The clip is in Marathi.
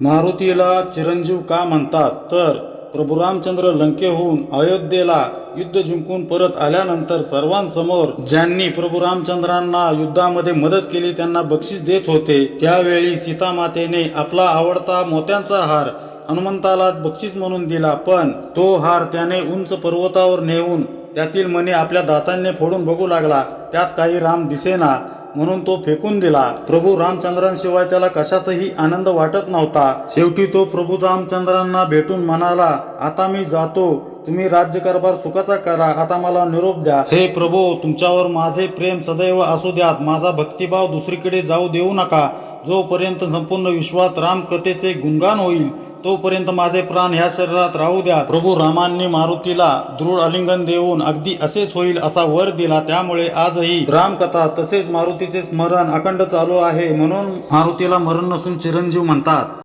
मारुतीला चिरंजीव का म्हणतात तर प्रभू रामचंद्र लंकेहून अयोध्येला युद्ध जिंकून परत आल्यानंतर सर्वांसमोर ज्यांनी प्रभू रामचंद्रांना युद्धामध्ये मदत केली त्यांना बक्षीस देत होते। त्यावेळी सीतामातेने आपला आवडता मोत्यांचा हार हनुमंताला बक्षीस म्हणून दिला, पण तो हार त्याने उंच पर्वतावर नेऊन त्यातील मणी आपल्या दातांनी फोडून बघू लागला। त्यात काही राम दिसेना म्हणून तो फेकून दिला। प्रभू रामचंद्रांशिवाय त्याला कशातही आनंद वाटत नव्हता। शेवटी तो प्रभू रामचंद्रांना भेटून म्हणाला, आता मी जातो, तुम्ही राज्यकारभार सुखाचा करा, आता मला निरोप द्या। हे प्रभू, तुमच्यावर माझे प्रेम सदैव असू द्यात, माझा भक्तिभाव दुसरीकडे जाऊ देऊ नका। जोपर्यंत संपूर्ण विश्वात रामकथेचे गुणगान होईल तोपर्यंत माझे प्राण ह्या शरीरात राहू द्या। प्रभू रामांनी मारुतीला दृढ आलिंगन देऊन अगदी असेच होईल असा वर दिला। त्यामुळे आजही रामकथा तसेच मारुतीचे स्मरण अखंड चालू आहे, म्हणून मारुतीला मरण नसून चिरंजीव म्हणतात।